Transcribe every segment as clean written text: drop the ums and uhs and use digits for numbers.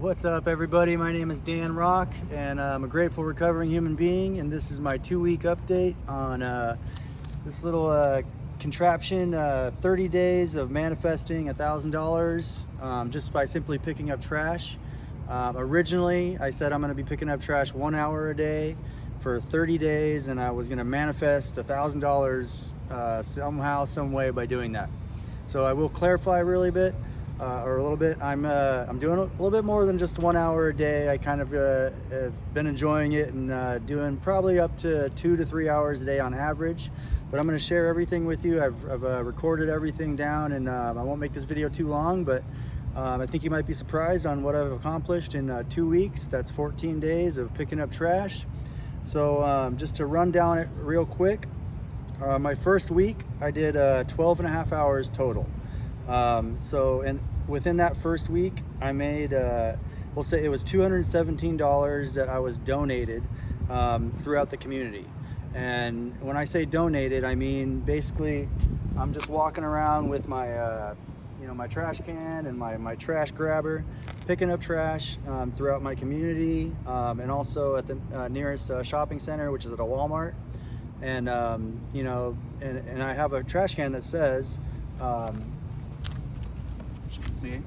What's up, everybody? My name is Dan Rock, and I'm a grateful recovering human being, and this is my 2-week update on this little contraption, 30 days of manifesting $1,000 just by simply picking up trash. Originally, I said I'm going to be picking up trash 1 hour a day for 30 days, and I was going to manifest $1,000 somehow, some way by doing that. So I will clarify a little bit. I'm doing a little bit more than just 1 hour a day. I kind of have been enjoying it and doing probably up to 2 to 3 hours a day on average. But I'm going to share everything with you. I've recorded everything down, and I won't make this video too long, but I think you might be surprised on what I've accomplished in 2 weeks. That's 14 days of picking up trash. So just to run down it real quick, my first week I did 12 and a half hours total. And within that first week, I made, we'll say it was $217 that I was donated throughout the community. And when I say donated, I mean basically I'm just walking around with my, my trash can and my trash grabber, picking up trash throughout my community, and also at the nearest shopping center, which is at a Walmart. And and I have a trash can that says, you can see,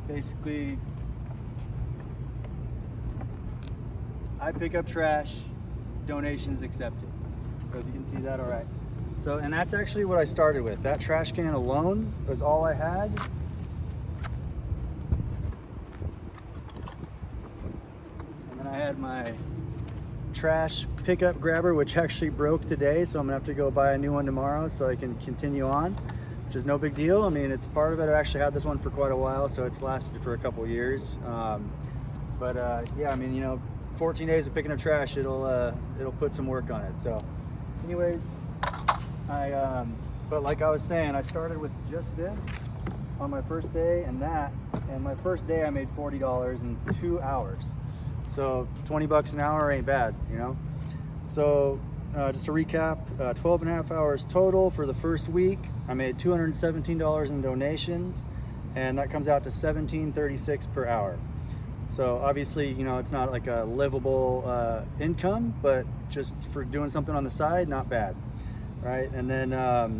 basically, I pick up trash, donations accepted. So if you can see that, all right. So, and that's actually what I started with. That trash can alone was all I had. And then I had my trash pickup grabber, which actually broke today, so I'm gonna have to go buy a new one tomorrow so I can continue on, which is no big deal. I mean, it's part of it. I actually had this one for quite a while, so it's lasted for a couple years. Yeah, I mean, 14 days of picking up trash, it'll put some work on it. So anyways, but like I was saying, I started with just this on my first day, and my first day I made $40 in 2 hours. So 20 bucks an hour ain't bad, So just to recap, 12 and a half hours total for the first week. I made $217 in donations, and that comes out to $17.36 per hour. So obviously, it's not like a livable income, but just for doing something on the side, not bad, right? And then a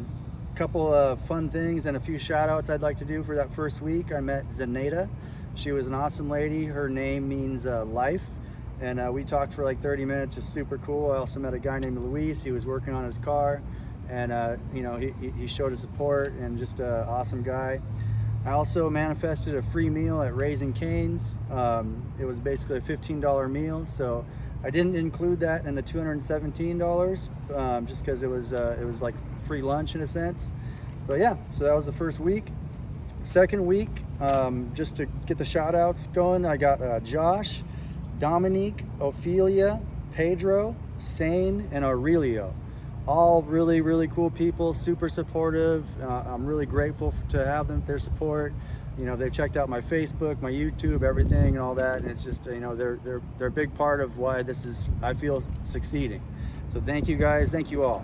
couple of fun things and a few shout outs I'd like to do for that first week. I met Zenaida. She was an awesome lady. Her name means life. And we talked for like 30 minutes, just super cool. I also met a guy named Luis. He was working on his car, and he showed his support, and just an awesome guy. I also manifested a free meal at Raising Cane's. It was basically a $15 meal, so I didn't include that in the $217 just because it was like free lunch in a sense. But yeah, so that was the first week. Second week, just to get the shout outs going, I got Josh, Dominique, Ophelia, Pedro, Sane, and Aurelio. All really, really cool people, super supportive. I'm really grateful to have their support. They've checked out my Facebook, my YouTube, everything and all that. And it's just, they're a big part of why this is, I feel, succeeding. So thank you guys, thank you all.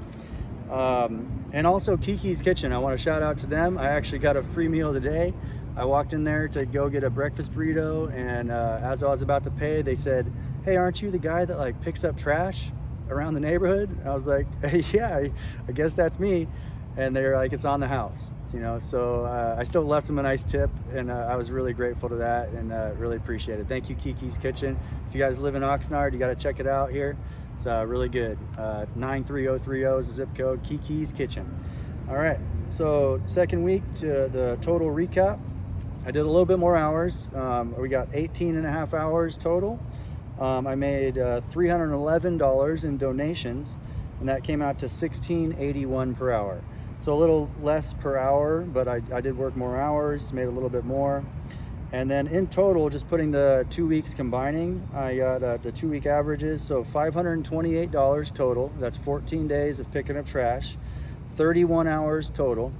And also Kiki's Kitchen, I want to shout out to them. I actually got a free meal today. I walked in there to go get a breakfast burrito, and as I was about to pay, they said, "Hey, aren't you the guy that like picks up trash around the neighborhood?" And I was like, "Hey, yeah, I guess that's me." And they're like, "It's on the house," So I still left them a nice tip, and I was really grateful to that, and really appreciate it. Thank you, Kiki's Kitchen. If you guys live in Oxnard, you got to check it out here. It's really good. 93030 is the zip code. Kiki's Kitchen. All right. So second week, to the total recap. I did a little bit more hours. We got 18 and a half hours total. I made $311 in donations, and that came out to $16.81 per hour. So a little less per hour, but I did work more hours, made a little bit more. And then in total, just putting the 2 weeks combining, I got the 2 week averages. So $528 total. That's 14 days of picking up trash, 31 hours total.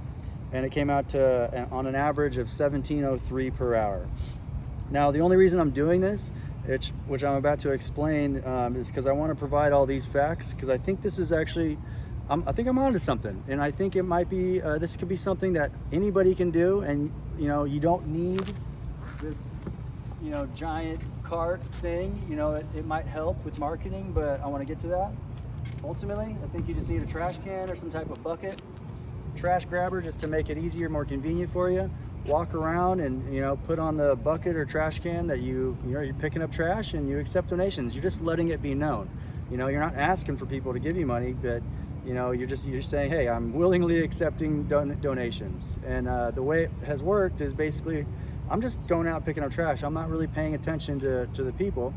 And it came out to on an average of $17.03 per hour. Now, the only reason I'm doing this, which I'm about to explain, is because I want to provide all these facts, because I think this is actually, I think I'm onto something, and I think it might be, this could be something that anybody can do, and you don't need this, you know, giant cart thing, you know, it might help with marketing, but I want to get to that. Ultimately, I think you just need a trash can or some type of bucket, trash grabber, just to make it easier, more convenient for you. Walk around and, you know, put on the bucket or trash can that you know, you're picking up trash and you accept donations. You're just letting it be known. You know, you're not asking for people to give you money, but you know, you're saying, hey, I'm willingly accepting donations. And the way it has worked is basically, I'm just going out picking up trash. I'm not really paying attention to the people.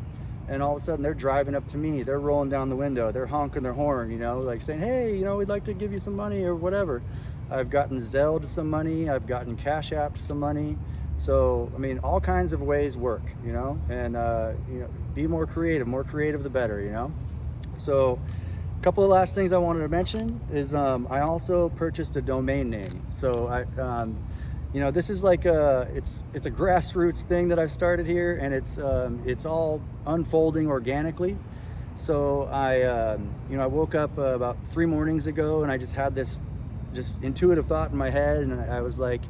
And all of a sudden they're driving up to me, they're rolling down the window, they're honking their horn, you know, like saying, hey, you know, we'd like to give you some money or whatever. I've gotten Zelled some money, I've gotten Cash App some money. So, I mean, all kinds of ways work, you know, and, you know, be more creative the better, you know. So a couple of last things I wanted to mention is I also purchased a domain name. So you know, this is like it's a grassroots thing that I've started here, and it's all unfolding organically. So you know, I woke up about 3 mornings ago, and I just had this just intuitive thought in my head, and I was like,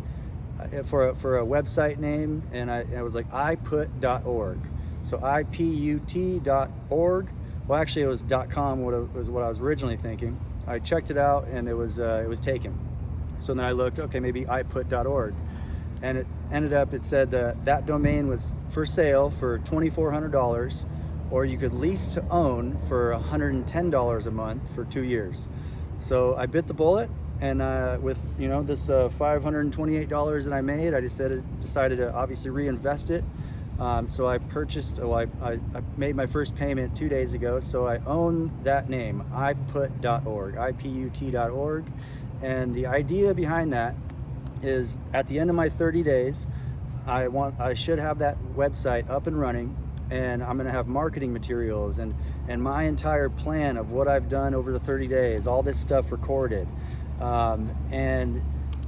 for a website name, and I was like, iput.org. So IPUT.org. Well, actually, it was .com. Was what I was originally thinking. I checked it out, and it was taken. So then I looked, okay, maybe iput.org, and it ended up, it said that domain was for sale for $2,400, or you could lease to own for $110 a month for 2 years. So I bit the bullet, and with, you know, this $528 that I made, I decided to obviously reinvest it. So I purchased, I made my first payment 2 days ago, so I own that name, iput.org, IPUT.org. And the idea behind that is, at the end of my 30 days, I should have that website up and running, and I'm gonna have marketing materials and my entire plan of what I've done over the 30 days, all this stuff recorded. And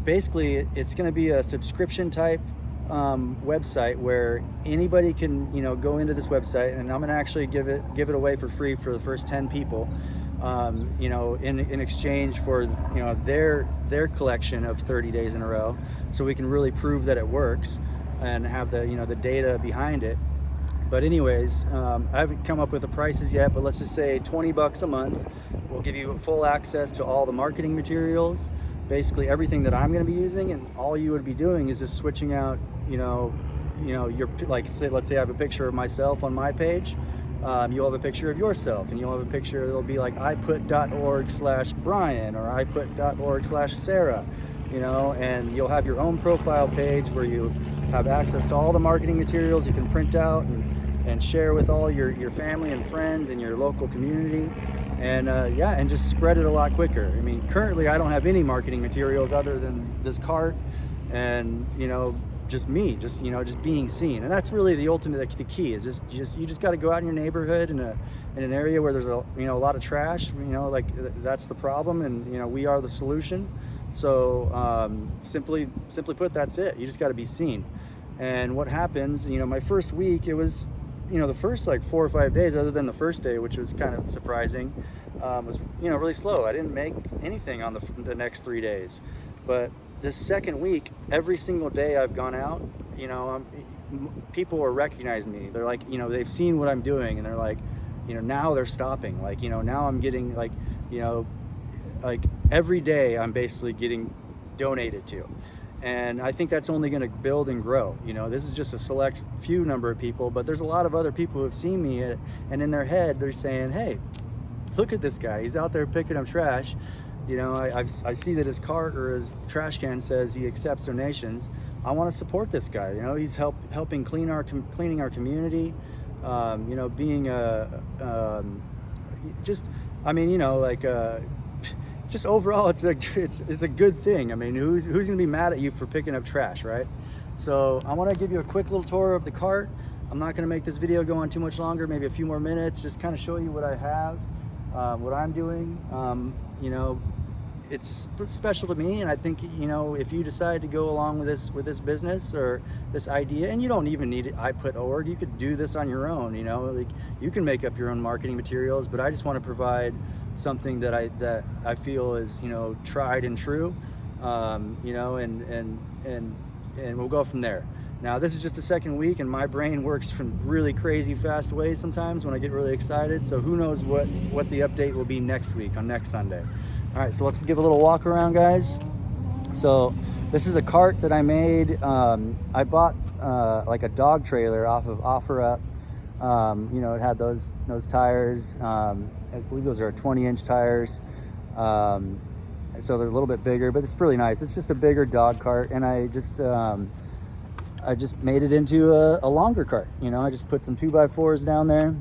basically it's gonna be a subscription type website where anybody can, you know, go into this website, and I'm gonna actually give it away for free for the first 10 people. You know, in exchange for, you know, their collection of 30 days in a row, so we can really prove that it works and have the, you know, the data behind it. But anyways, I haven't come up with the prices yet, but let's just say $20 a month will give you full access to all the marketing materials, basically everything that I'm going to be using, and all you would be doing is just switching out, you know, your, like, let's say I have a picture of myself on my page. You'll have a picture of yourself, and you'll have a picture that'll be like iput.org/Brian or iput.org/Sarah, you know, and you'll have your own profile page where you have access to all the marketing materials you can print out and share with all your family and friends in your local community. And yeah, and just spread it a lot quicker. I mean, currently I don't have any marketing materials other than this cart and, you know, just me, you know, just being seen. And that's really the ultimate, the key is you just got to go out in your neighborhood in an area where there's a, you know, a lot of trash, you know, like that's the problem, and, you know, we are the solution. So simply put, that's it. You just got to be seen. And what happens, you know, my first week, it was, you know, the first like 4 or 5 days, other than the first day, which was kind of surprising, was, you know, really slow. I didn't make anything on the next 3 days. But this second week, every single day I've gone out, you know, people are recognizing me. They're like, you know, they've seen what I'm doing, and they're like, you know, now they're stopping. Like, you know, now I'm getting, like, you know, like every day I'm basically getting donated to. And I think that's only going to build and grow. You know, this is just a select few number of people, but there's a lot of other people who have seen me, and in their head they're saying, hey, look at this guy, he's out there picking up trash. You know, I see that his cart or his trash can says he accepts donations. I want to support this guy. You know, he's helping cleaning our community. You know, being just, I mean, you know, like just overall, it's a good thing. I mean, who's gonna be mad at you for picking up trash, right? So I want to give you a quick little tour of the cart. I'm not gonna make this video go on too much longer, maybe a few more minutes, just kind of show you what I have, what I'm doing. You know, it's special to me, and I think, you know, if you decide to go along with this business or this idea, and you don't even need iput.org, you could do this on your own. You know, like, you can make up your own marketing materials, but I just want to provide something that I feel is, you know, tried and true. You know, and we'll go from there. Now this is just the second week, and my brain works from really crazy fast ways sometimes when I get really excited. So who knows what the update will be next week on next Sunday. All right, so let's give a little walk around, guys. So this is a cart that I made. I bought like a dog trailer off of OfferUp. You know, it had those tires. I believe those are 20-inch tires. So they're a little bit bigger, but it's really nice. It's just a bigger dog cart, and I just made it into a longer cart. You know, I just put some 2x4s down there,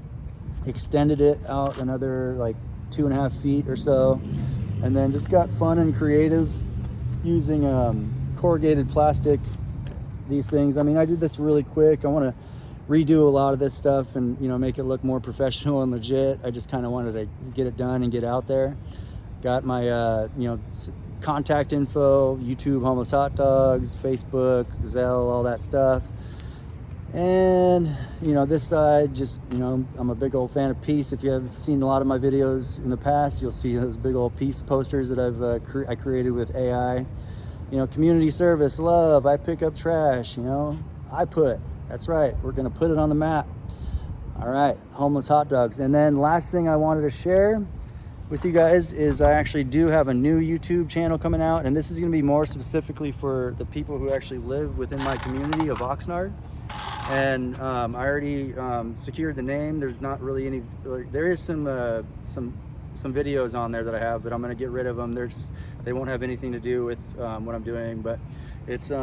extended it out another like 2.5 feet or so, and then just got fun and creative using corrugated plastic, these things. I mean, I did this really quick. I want to redo a lot of this stuff and, you know, make it look more professional and legit. I just kind of wanted to get it done and get out there. Got my, you know, contact info, YouTube Homeless Hot Dogs, Facebook, Zelle, all that stuff. And, you know, this side, just, you know, I'm a big old fan of peace. If you have seen a lot of my videos in the past, you'll see those big old peace posters that I created with AI. You know, community service, love, I pick up trash, you know, that's right, we're gonna put it on the map. All right, Homeless Hot Dogs. And then last thing I wanted to share with you guys is I actually do have a new YouTube channel coming out, and this is gonna be more specifically for the people who actually live within my community of Oxnard. And I already secured the name. There's not really any, there is some videos on there that I have, but I'm gonna get rid of them. They won't have anything to do with what I'm doing, but it's,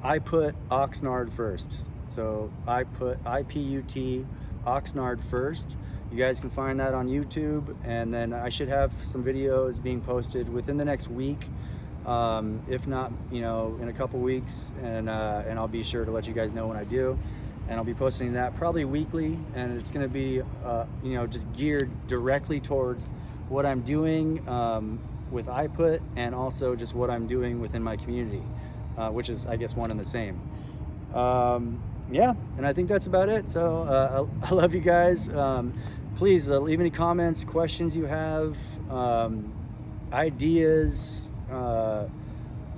I put Oxnard first. So I put IPUT Oxnard first. You guys can find that on YouTube, and then I should have some videos being posted within the next week. If not, you know, in a couple weeks, and I'll be sure to let you guys know when I do. And I'll be posting that probably weekly, and it's gonna be, you know, just geared directly towards what I'm doing with iPut, and also just what I'm doing within my community, which is, I guess, one and the same. Yeah, and I think that's about it. So I love you guys. Please leave any comments, questions you have, ideas.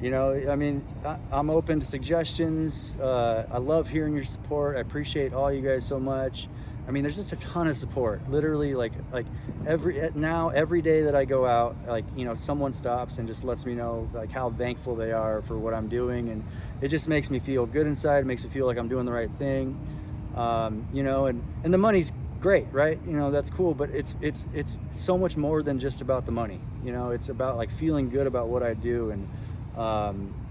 You know, I mean, I'm open to suggestions. I love hearing your support. I appreciate all you guys so much. I mean, there's just a ton of support. Literally, like every day that I go out, like, you know, someone stops and just lets me know like how thankful they are for what I'm doing, and it just makes me feel good inside. It makes me feel like I'm doing the right thing. You know, and the money's great, right? You know, that's cool, but it's so much more than just about the money. You know, it's about like feeling good about what I do, and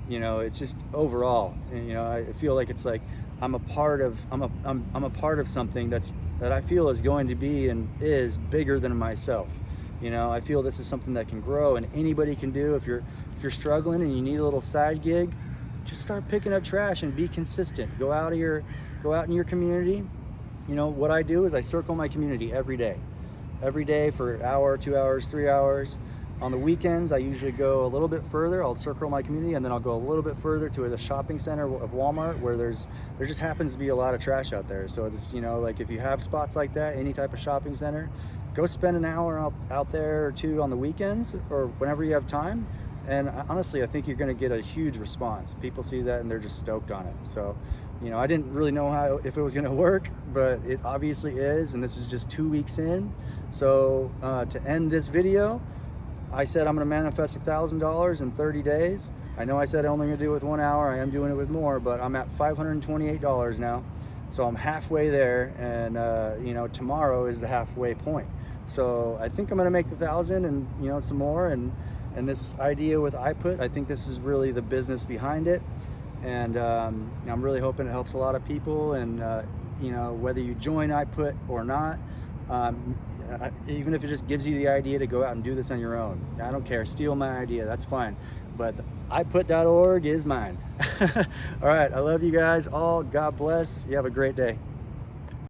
you know, it's just overall, and, you know, I feel like it's like I'm a part of something that I feel is going to be and is bigger than myself. You know, I feel this is something that can grow, and anybody can do. If you're struggling and you need a little side gig, just start picking up trash and be consistent. Go out in your community. You know, what I do is I circle my community every day for an hour, 2 hours, 3 hours. On the weekends, I usually go a little bit further. I'll circle my community, and then I'll go a little bit further to the shopping center of Walmart, where there just happens to be a lot of trash out there. So it's, you know, like if you have spots like that, any type of shopping center, go spend an hour out there or two on the weekends or whenever you have time. And honestly, I think you're going to get a huge response. People see that and they're just stoked on it. So, you know, I didn't really know if it was going to work, but it obviously is. And this is just 2 weeks in. So to end this video, I said I'm going to manifest $1,000 in 30 days. I know I said I'm only going to do it with 1 hour. I am doing it with more, but I'm at $528 now. So I'm halfway there, and you know, tomorrow is the halfway point. So I think I'm going to make the 1,000 and, you know, some more. And this idea with iPut, I think this is really the business behind it. And I'm really hoping it helps a lot of people. And you know, whether you join iPut or not, even if it just gives you the idea to go out and do this on your own, I don't care. Steal my idea, that's fine. But iPut.org is mine. All right, I love you guys all. God bless. You have a great day.